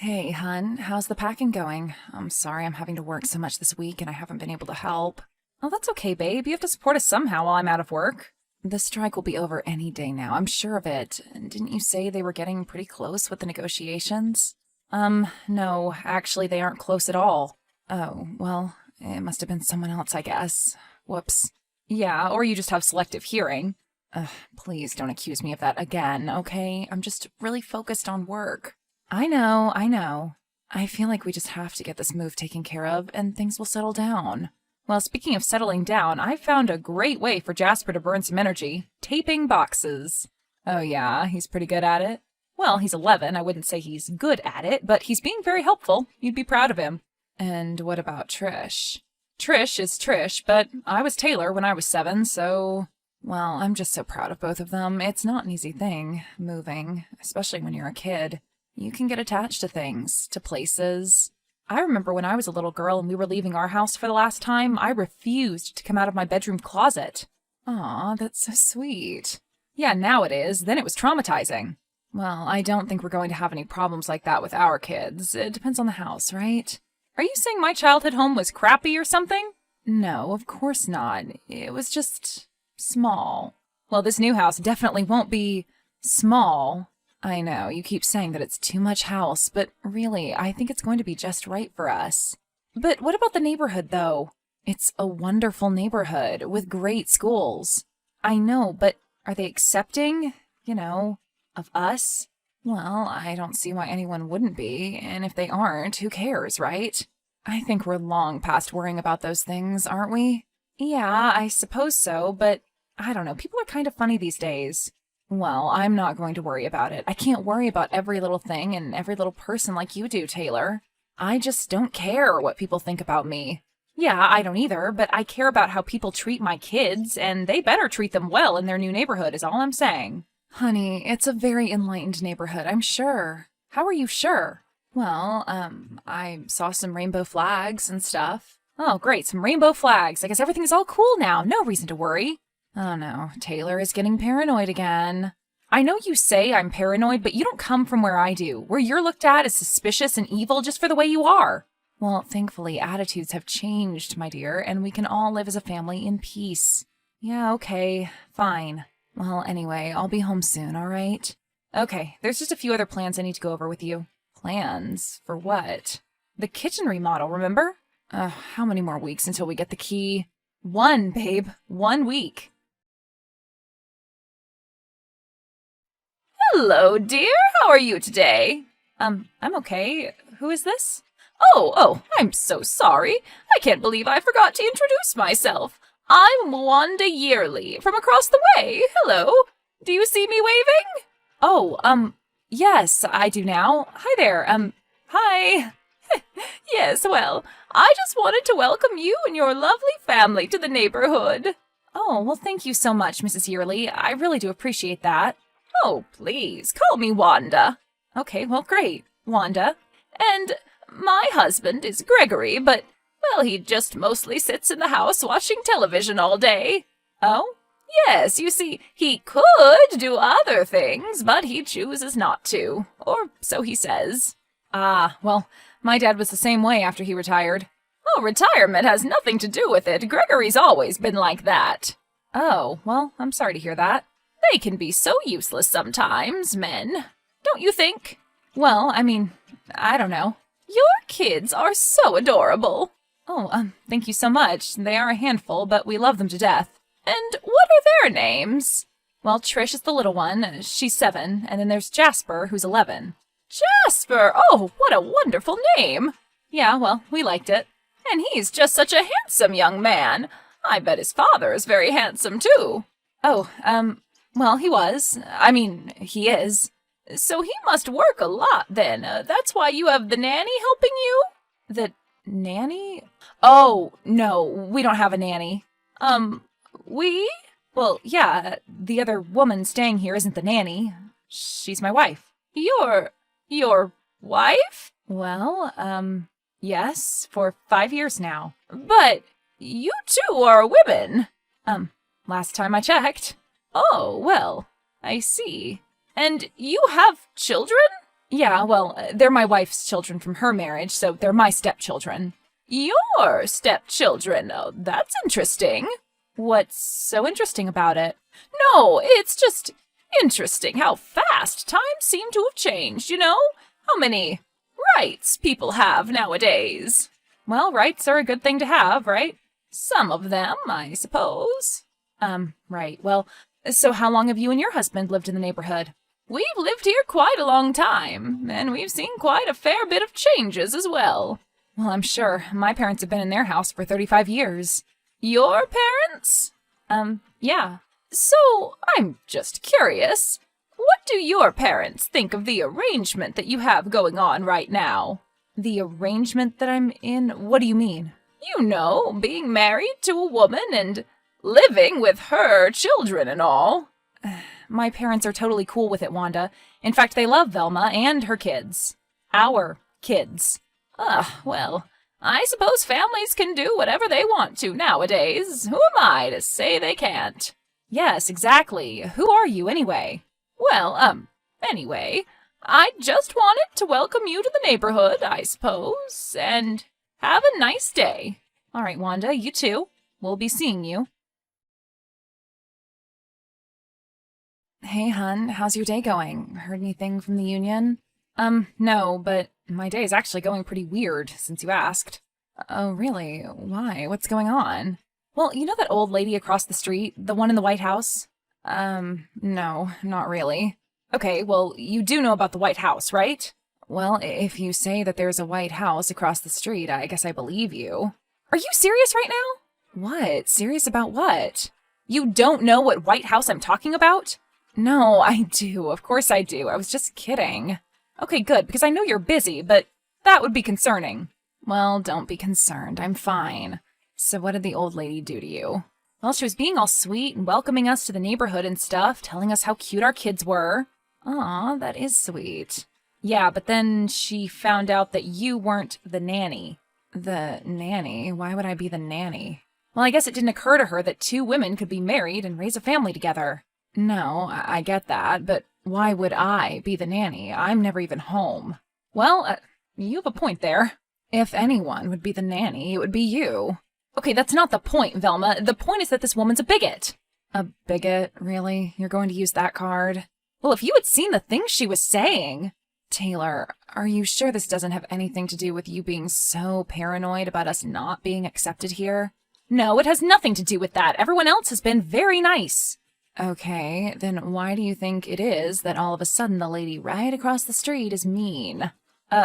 Hey, hun, how's the packing going? I'm sorry I'm having to work so much this week and I haven't been able to help. Oh, that's okay, babe. You have to support us somehow while I'm out of work. The strike will be over any day now, I'm sure of it. Didn't you say they were getting pretty close with the negotiations? No, actually they aren't close at all. Oh, well, it must have been someone else, I guess. Whoops. Yeah, or you just have selective hearing. Please don't accuse me of that again, okay? I'm just really focused on work. I know. I feel like we just have to get this move taken care of, and things will settle down. Well, speaking of settling down, I found a great way for Jasper to burn some energy. Taping boxes. Oh yeah, he's pretty good at it? Well, he's 11, I wouldn't say he's good at it, but he's being very helpful. You'd be proud of him. And what about Trish? Trish is Trish, but I was Taylor when I was 7, so... Well, I'm just so proud of both of them. It's not an easy thing, moving, especially when you're a kid. You can get attached to things, to places. I remember when I was a little girl and we were leaving our house for the last time, I refused to come out of my bedroom closet. Aw, that's so sweet. Yeah, now it is. Then it was traumatizing. Well, I don't think we're going to have any problems like that with our kids. It depends on the house, right? Are you saying my childhood home was crappy or something? No, of course not. It was just... small. Well, this new house definitely won't be... small. I know, you keep saying that it's too much house, but really, I think it's going to be just right for us. But what about the neighborhood, though? It's a wonderful neighborhood with great schools. I know, but are they accepting, of us? Well, I don't see why anyone wouldn't be, and if they aren't, who cares, right? I think we're long past worrying about those things, aren't we? Yeah, I suppose so, but I don't know, people are kind of funny these days. Well, I'm not going to worry about it. I can't worry about every little thing and every little person like you do, Taylor. I just don't care what people think about me. Yeah, I don't either, but I care about how people treat my kids, and they better treat them well in their new neighborhood is all I'm saying. Honey, it's a very enlightened neighborhood, I'm sure. How are you sure? Well, I saw some rainbow flags and stuff. Oh, great, some rainbow flags. I guess everything's all cool now. No reason to worry. Oh no, Taylor is getting paranoid again. I know you say I'm paranoid, but you don't come from where I do, where you're looked at as suspicious and evil just for the way you are. Well, thankfully, attitudes have changed, my dear, and we can all live as a family in peace. Yeah, okay, fine. Well, anyway, I'll be home soon, all right? Okay, there's just a few other plans I need to go over with you. Plans? For what? The kitchen remodel, remember? How many more weeks until we get the key? 1, babe. 1 week. Hello, dear. How are you today? I'm okay. Who is this? Oh, I'm so sorry. I can't believe I forgot to introduce myself. I'm Wanda Yearly from across the way. Hello. Do you see me waving? Oh, yes, I do now. Hi there. Hi. Yes, well, I just wanted to welcome you and your lovely family to the neighborhood. Oh, well, thank you so much, Mrs. Yearly. I really do appreciate that. Oh, please, call me Wanda. Okay, well, great, Wanda. And my husband is Gregory, but, well, he just mostly sits in the house watching television all day. Oh? Yes, you see, he could do other things, but he chooses not to, or so he says. Ah, well, my dad was the same way after he retired. Oh, retirement has nothing to do with it. Gregory's always been like that. Oh, well, I'm sorry to hear that. They can be so useless sometimes, men. Don't you think? Well, I mean, I don't know. Your kids are so adorable. Oh, thank you so much. They are a handful, but we love them to death. And what are their names? Well, Trish is the little one. She's 7. And then there's Jasper, who's 11. Jasper! Oh, what a wonderful name! Yeah, well, we liked it. And he's just such a handsome young man. I bet his father is very handsome, too. Oh, well, he was. I mean, he is. So he must work a lot, then. That's why you have the nanny helping you? The nanny? Oh, no, we don't have a nanny. We? Well, yeah, the other woman staying here isn't the nanny. She's my wife. Your wife? Well, yes, for 5 years now. But you two are women. Last time I checked. Oh, well, I see. And you have children? Yeah, well, they're my wife's children from her marriage, so they're my stepchildren. Your stepchildren? Oh, that's interesting. What's so interesting about it? No, it's just interesting how fast times seem to have changed, you know? How many rights people have nowadays. Well, rights are a good thing to have, right? Some of them, I suppose. Right. Well, so how long have you and your husband lived in the neighborhood? We've lived here quite a long time, and we've seen quite a fair bit of changes as well. Well, I'm sure. My parents have been in their house for 35 years. Your parents? Yeah. So, I'm just curious. What do your parents think of the arrangement that you have going on right now? The arrangement that I'm in? What do you mean? You know, being married to a woman and living with her children and all. My parents are totally cool with it, Wanda. In fact, they love Velma and her kids. Our kids. Well, I suppose families can do whatever they want to nowadays. Who am I to say they can't? Yes, exactly. Who are you, anyway? Well, anyway, I just wanted to welcome you to the neighborhood, I suppose, and have a nice day. All right, Wanda, you too. We'll be seeing you. Hey, hun, how's your day going? Heard anything from the union? No, but my day is actually going pretty weird, since you asked. Oh, really? Why? What's going on? Well, you know that old lady across the street, the one in the White House? No, not really. Okay, well, you do know about the White House, right? Well, if you say that there's a White House across the street, I guess I believe you. Are you serious right now? What? Serious about what? You don't know what White House I'm talking about? No, I do. Of course I do. I was just kidding. Okay, good, because I know you're busy, but that would be concerning. Well, don't be concerned. I'm fine. So what did the old lady do to you? Well, she was being all sweet and welcoming us to the neighborhood and stuff, telling us how cute our kids were. Aw, that is sweet. Yeah, but then she found out that you weren't the nanny. The nanny? Why would I be the nanny? Well, I guess it didn't occur to her that two women could be married and raise a family together. No, I get that, but why would I be the nanny? I'm never even home. Well, you have a point there. If anyone would be the nanny, it would be you. Okay, that's not the point, Velma. The point is that this woman's a bigot. A bigot? Really? You're going to use that card? Well, if you had seen the things she was saying... Taylor, are you sure this doesn't have anything to do with you being so paranoid about us not being accepted here? No, it has nothing to do with that. Everyone else has been very nice. Okay, then why do you think it is that all of a sudden the lady right across the street is mean?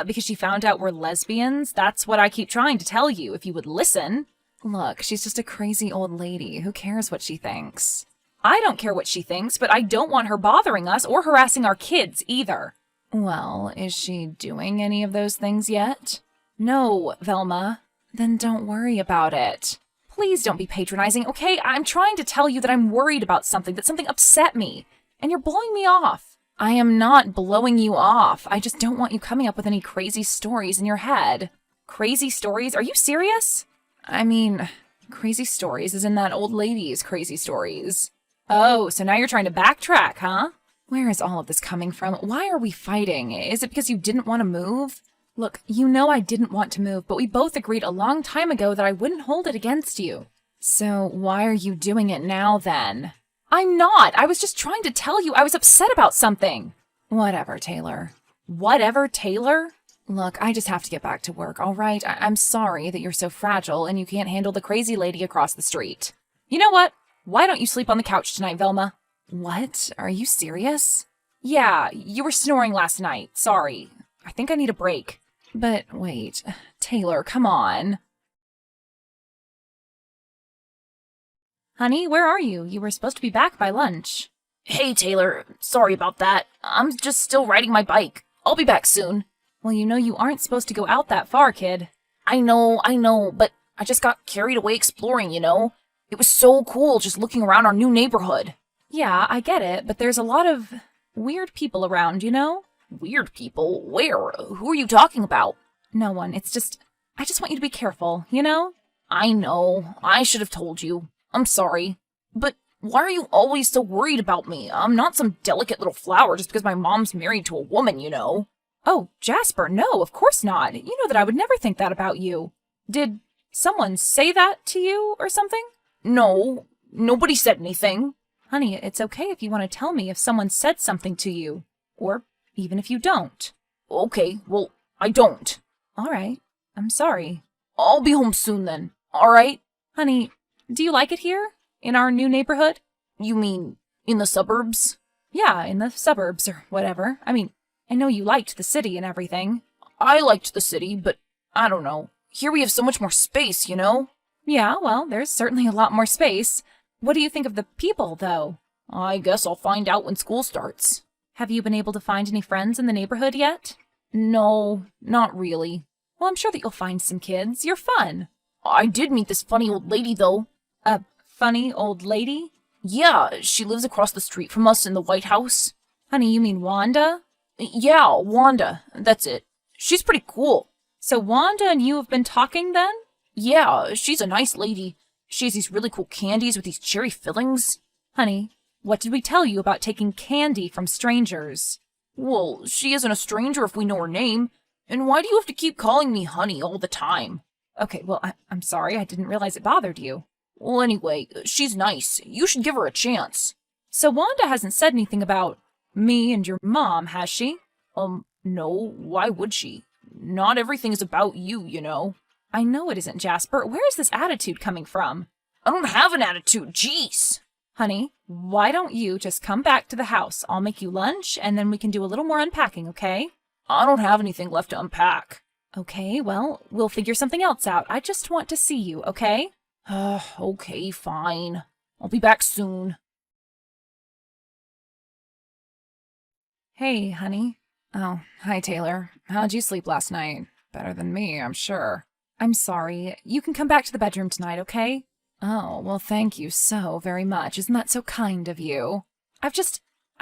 Because she found out we're lesbians? That's what I keep trying to tell you, if you would listen. Look, she's just a crazy old lady. Who cares what she thinks? I don't care what she thinks, but I don't want her bothering us or harassing our kids either. Well, is she doing any of those things yet? No, Velma. Then don't worry about it. Please don't be patronizing, okay? I'm trying to tell you that I'm worried about something, that something upset me, and you're blowing me off. I am not blowing you off. I just don't want you coming up with any crazy stories in your head. Crazy stories? Are you serious? I mean, crazy stories as in that old lady's crazy stories. Oh, so now you're trying to backtrack, huh? Where is all of this coming from? Why are we fighting? Is it because you didn't want to move? Look, you know I didn't want to move, but we both agreed a long time ago that I wouldn't hold it against you. So why are you doing it now, then? I'm not! I was just trying to tell you I was upset about something. Whatever, Taylor. Whatever, Taylor? Look, I just have to get back to work, all right? I'm sorry that you're so fragile and you can't handle the crazy lady across the street. You know what? Why don't you sleep on the couch tonight, Velma? What? Are you serious? Yeah, you were snoring last night. Sorry. I think I need a break. But wait, Taylor, come on. Honey, where are you? You were supposed to be back by lunch. Hey, Taylor. Sorry about that. I'm just still riding my bike. I'll be back soon. Well, you know you aren't supposed to go out that far, kid. I know, but I just got carried away exploring, you know? It was so cool just looking around our new neighborhood. Yeah, I get it, but there's a lot of weird people around, you know? Weird people? Where? Who are you talking about? No one. I just want you to be careful, you know? I know. I should have told you. I'm sorry. But why are you always so worried about me? I'm not some delicate little flower just because my mom's married to a woman, you know? Oh, Jasper, no, of course not. You know that I would never think that about you. Did someone say that to you or something? No, nobody said anything. Honey, it's okay if you want to tell me if someone said something to you. Or even if you don't. Okay, well, I don't. All right. I'm sorry. I'll be home soon then, all right? Honey, do you like it here? In our new neighborhood? You mean in the suburbs? Yeah, in the suburbs or whatever. I mean, I know you liked the city and everything. I liked the city, but I don't know. Here we have so much more space, you know? Yeah, well, there's certainly a lot more space. What do you think of the people, though? I guess I'll find out when school starts. Have you been able to find any friends in the neighborhood yet? No, not really. Well, I'm sure that you'll find some kids. You're fun. I did meet this funny old lady, though. A funny old lady? Yeah, she lives across the street from us in the White House. Honey, you mean Wanda? Yeah, Wanda. That's it. She's pretty cool. So Wanda and you have been talking then? Yeah, she's a nice lady. She has these really cool candies with these cherry fillings. Honey, what did we tell you about taking candy from strangers? Well, she isn't a stranger if we know her name. And why do you have to keep calling me honey all the time? Okay, well, I'm sorry. I didn't realize it bothered you. Well, anyway, she's nice. You should give her a chance. So Wanda hasn't said anything about me and your mom, has she? No, why would she? Not everything is about you, you know. I know it isn't, Jasper. Where is this attitude coming from? I don't have an attitude, jeez. Honey, why don't you just come back to the house? I'll make you lunch, and then we can do a little more unpacking, okay? I don't have anything left to unpack. Okay, well, we'll figure something else out. I just want to see you, okay? Okay, fine. I'll be back soon. Hey, honey. Oh, hi, Taylor. How'd you sleep last night? Better than me, I'm sure. I'm sorry. You can come back to the bedroom tonight, okay? Oh, well, thank you so very much. Isn't that so kind of you? I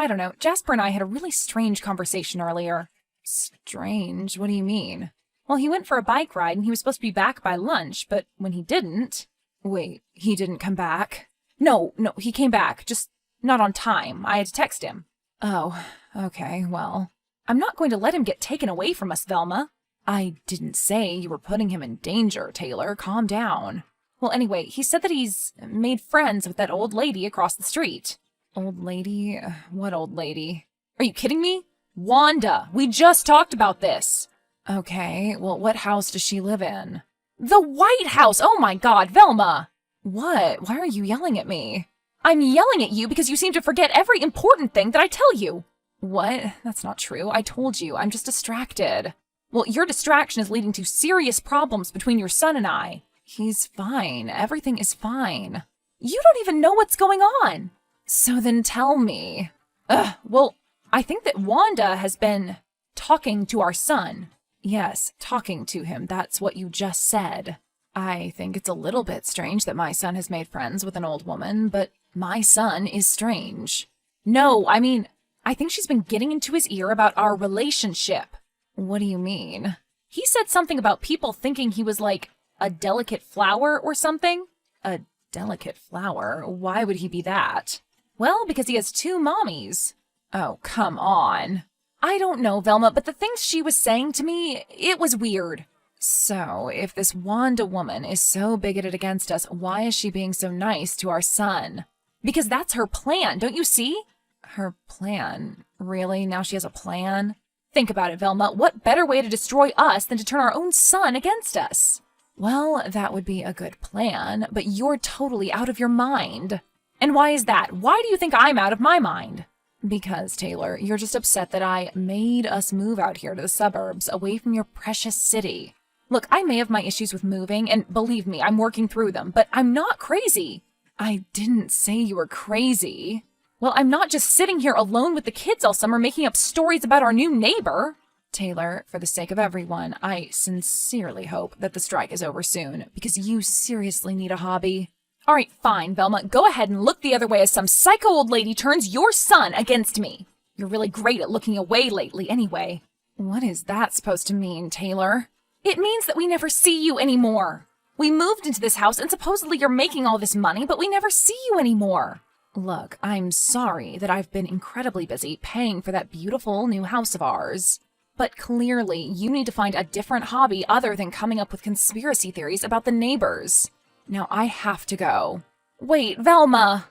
don't know. Jasper and I had a really strange conversation earlier. Strange? What do you mean? Well, he went for a bike ride and he was supposed to be back by lunch, but when he didn't... Wait, he didn't come back? No, he came back, just not on time. I had to text him. Oh, okay, well... I'm not going to let him get taken away from us, Velma. I didn't say you were putting him in danger, Taylor. Calm down. Well, anyway, he said that he's made friends with that old lady across the street. Old lady? What old lady? Are you kidding me? Wanda! We just talked about this! Okay, well, what house does she live in? The White House! Oh my God, Velma! What? Why are you yelling at me? I'm yelling at you because you seem to forget every important thing that I tell you. What? That's not true. I told you. I'm just distracted. Well, your distraction is leading to serious problems between your son and I. He's fine. Everything is fine. You don't even know what's going on. So then tell me. Well, I think that Wanda has been talking to our son. Yes, talking to him. That's what you just said. I think it's a little bit strange that my son has made friends with an old woman, but my son is strange. No, I mean, I think she's been getting into his ear about our relationship. What do you mean? He said something about people thinking he was like a delicate flower or something. A delicate flower? Why would he be that? Well, because he has two mommies. Oh, come on. I don't know, Velma, but the things she was saying to me, it was weird. So, if this Wanda woman is so bigoted against us, why is she being so nice to our son? Because that's her plan, don't you see? Her plan? Really? Now she has a plan? Think about it, Velma. What better way to destroy us than to turn our own son against us? Well, that would be a good plan, but you're totally out of your mind. And why is that? Why do you think I'm out of my mind? Because, Taylor, you're just upset that I made us move out here to the suburbs, away from your precious city. Look, I may have my issues with moving, and believe me, I'm working through them, but I'm not crazy. I didn't say you were crazy. Well, I'm not just sitting here alone with the kids all summer making up stories about our new neighbor. Taylor, for the sake of everyone, I sincerely hope that the strike is over soon, because you seriously need a hobby. All right, fine, Velma. Go ahead and look the other way as some psycho old lady turns your son against me. You're really great at looking away lately anyway. What is that supposed to mean, Taylor? It means that we never see you anymore. We moved into this house and supposedly you're making all this money, but we never see you anymore. Look, I'm sorry that I've been incredibly busy paying for that beautiful new house of ours. But clearly, you need to find a different hobby other than coming up with conspiracy theories about the neighbors. Now I have to go. Wait, Velma!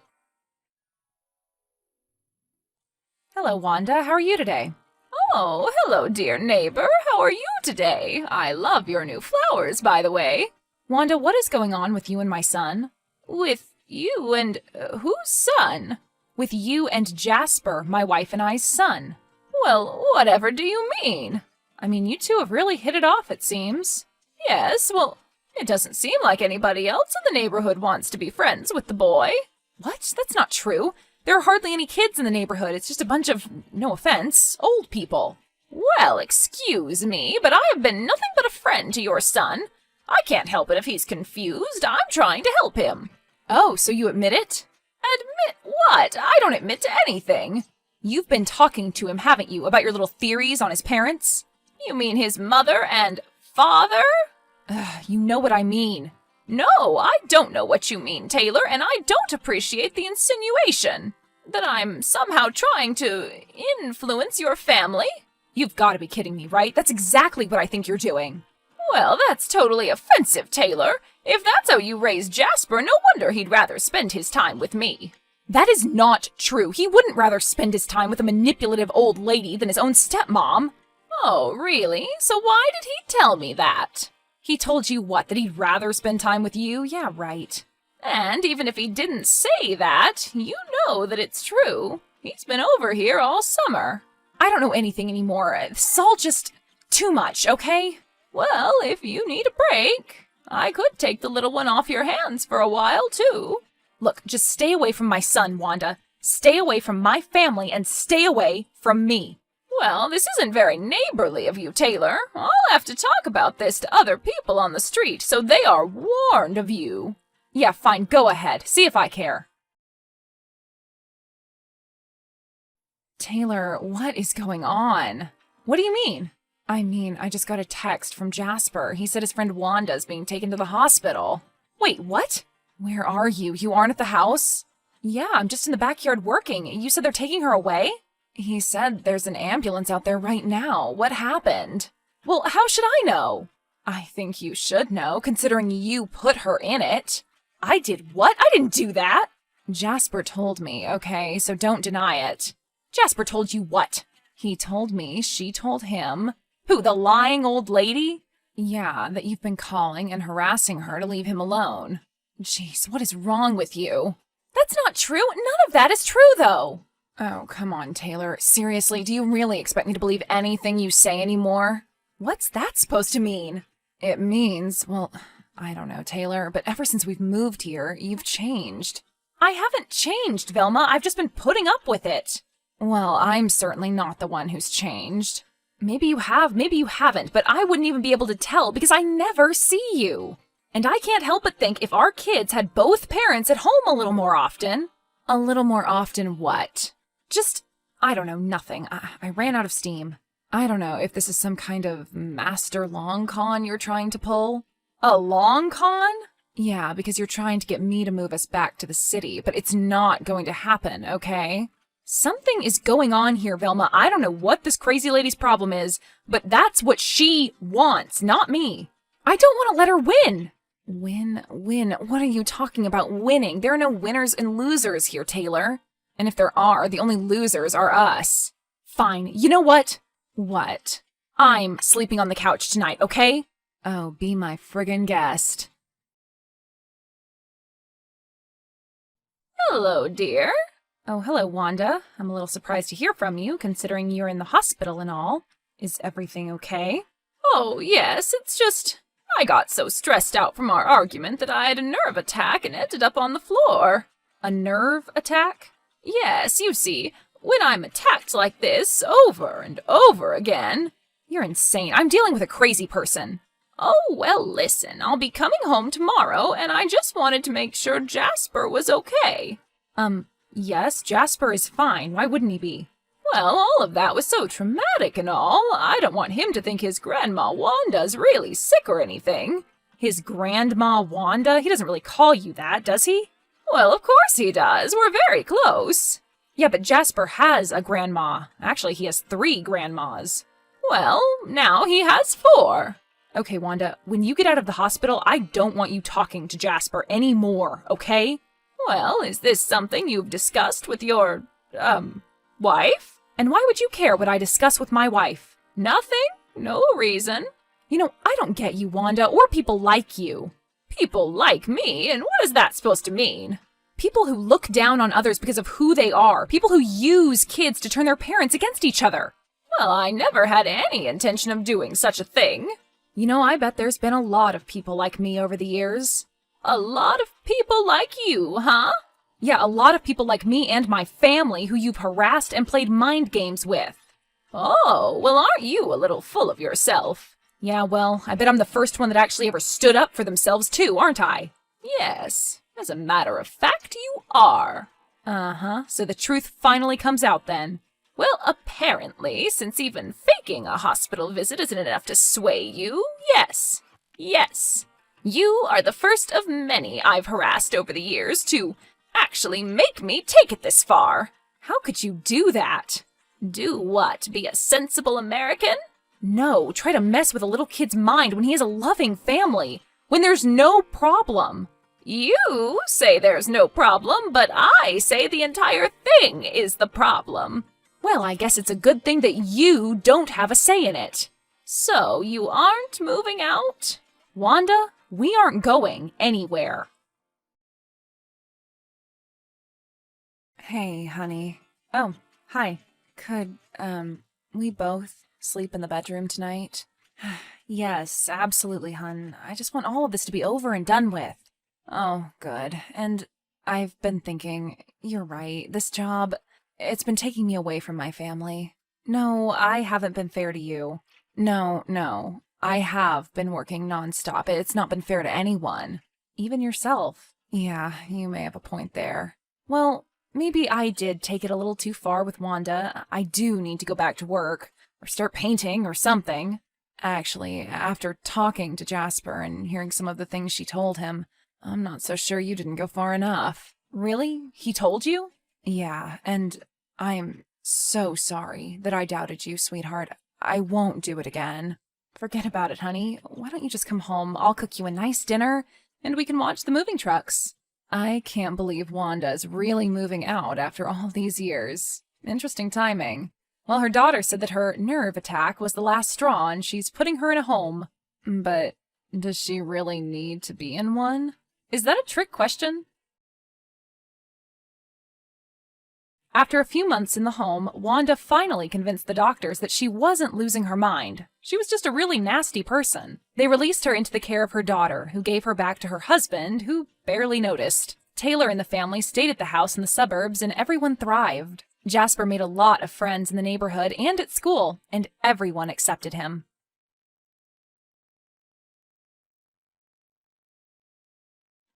Hello, Wanda. How are you today? Oh, hello, dear neighbor. How are you today? I love your new flowers, by the way. Wanda, what is going on with you and my son? With you and whose son? With you and Jasper, my wife and I's son. Well, whatever do you mean? I mean, you two have really hit it off, it seems. Yes, well, it doesn't seem like anybody else in the neighborhood wants to be friends with the boy. What? That's not true. There are hardly any kids in the neighborhood. It's just a bunch of, no offense, old people. Well, excuse me, but I have been nothing but a friend to your son. I can't help it if he's confused. I'm trying to help him. Oh, so you admit it? Admit what? I don't admit to anything. You've been talking to him, haven't you, about your little theories on his parents? You mean his mother and father? You know what I mean. No, I don't know what you mean, Taylor, and I don't appreciate the insinuation that I'm somehow trying to influence your family. You've got to be kidding me, right? That's exactly what I think you're doing. Well, that's totally offensive, Taylor. If that's how you raised Jasper, no wonder he'd rather spend his time with me. That is not true. He wouldn't rather spend his time with a manipulative old lady than his own stepmom. Oh, really? So why did he tell me that? He told you what, that he'd rather spend time with you? Yeah, right. And even if he didn't say that, you know that it's true. He's been over here all summer. I don't know anything anymore. It's all just too much, okay? Well, if you need a break, I could take the little one off your hands for a while, too. Look, just stay away from my son, Wanda. Stay away from my family and stay away from me. Well, this isn't very neighborly of you, Taylor. I'll have to talk about this to other people on the street, so they are warned of you. Yeah, fine, go ahead. See if I care. Taylor, what is going on? What do you mean? I mean, I just got a text from Jasper. He said his friend Wanda's being taken to the hospital. Wait, what? Where are you? You aren't at the house? Yeah, I'm just in the backyard working. You said they're taking her away? He said there's an ambulance out there right now. What happened? Well, how should I know? I think you should know, considering you put her in it. I did what? I didn't do that. Jasper told me, okay, so don't deny it. Jasper told you what? He told me she told him. Who, the lying old lady? Yeah, that you've been calling and harassing her to leave him alone. Jeez, what is wrong with you? That's not true. None of that is true, though. Oh, come on, Taylor. Seriously, do you really expect me to believe anything you say anymore? What's that supposed to mean? It means, well, I don't know, Taylor, but ever since we've moved here, you've changed. I haven't changed, Velma. I've just been putting up with it. Well, I'm certainly not the one who's changed. Maybe you have, maybe you haven't, but I wouldn't even be able to tell because I never see you. And I can't help but think if our kids had both parents at home a little more often. A little more often what? Just, I don't know, nothing. I ran out of steam. I don't know if this is some kind of master long con you're trying to pull. A long con? Yeah, because you're trying to get me to move us back to the city, but it's not going to happen, okay? Something is going on here, Velma. I don't know what this crazy lady's problem is, but that's what she wants, not me. I don't want to let her win. Win? What are you talking about winning? There are no winners and losers here, Taylor. And if there are, the only losers are us. Fine. You know what? What? I'm sleeping on the couch tonight, okay? Oh, be my friggin' guest. Hello, dear. Oh, hello, Wanda. I'm a little surprised to hear from you, considering you're in the hospital and all. Is everything okay? Oh, yes, it's just I got so stressed out from our argument that I had a nerve attack and ended up on the floor. A nerve attack? Yes, you see, when I'm attacked like this over and over again... You're insane. I'm dealing with a crazy person. Oh, well, listen, I'll be coming home tomorrow, and I just wanted to make sure Jasper was okay. Yes, Jasper is fine. Why wouldn't he be? Well, all of that was so traumatic and all. I don't want him to think his grandma Wanda's really sick or anything. His grandma Wanda? He doesn't really call you that, does he? Well, of course he does. We're very close. Yeah, but Jasper has a grandma. Actually, he has 3 grandmas. Well, now he has 4. Okay, Wanda, when you get out of the hospital, I don't want you talking to Jasper anymore, okay? Well, is this something you've discussed with your, wife? And why would you care what I discuss with my wife? Nothing? No reason. You know, I don't get you, Wanda, or people like you. People like me, and what is that supposed to mean? People who look down on others because of who they are. People who use kids to turn their parents against each other. Well, I never had any intention of doing such a thing. You know, I bet there's been a lot of people like me over the years. A lot of people like you, huh? Yeah, a lot of people like me and my family who you've harassed and played mind games with. Oh, well, aren't you a little full of yourself? Yeah, well, I bet I'm the first one that actually ever stood up for themselves too, aren't I? Yes, as a matter of fact, you are. Uh-huh, so the truth finally comes out then. Well, apparently, since even faking a hospital visit isn't enough to sway you, yes. Yes. You are the first of many I've harassed over the years to actually make me take it this far. How could you do that? Do what? Be a sensible American? No, try to mess with a little kid's mind when he has a loving family, when there's no problem. You say there's no problem, but I say the entire thing is the problem. Well, I guess it's a good thing that you don't have a say in it. So, you aren't moving out? Wanda, we aren't going anywhere. Hey, honey. Oh, hi. Could, we both sleep in the bedroom tonight? Yes, absolutely, hun. I just want all of this to be over and done with. Oh, good. And I've been thinking, you're right, this job, it's been taking me away from my family. No, I haven't been fair to you. No. I have been working nonstop. It's not been fair to anyone. Even yourself. Yeah, you may have a point there. Well, maybe I did take it a little too far with Wanda. I do need to go back to work, or start painting, or something. Actually, after talking to Jasper and hearing some of the things she told him, I'm not so sure you didn't go far enough. Really? He told you? Yeah, and I'm so sorry that I doubted you, sweetheart. I won't do it again. Forget about it, honey. Why don't you just come home? I'll cook you a nice dinner, and we can watch the moving trucks. I can't believe Wanda's really moving out after all these years. Interesting timing. Well, her daughter said that her nerve attack was the last straw, and she's putting her in a home. But does she really need to be in one? Is that a trick question? After a few months in the home, Wanda finally convinced the doctors that she wasn't losing her mind. She was just a really nasty person. They released her into the care of her daughter, who gave her back to her husband, who barely noticed. Taylor and the family stayed at the house in the suburbs, and everyone thrived. Jasper made a lot of friends in the neighborhood and at school, and everyone accepted him.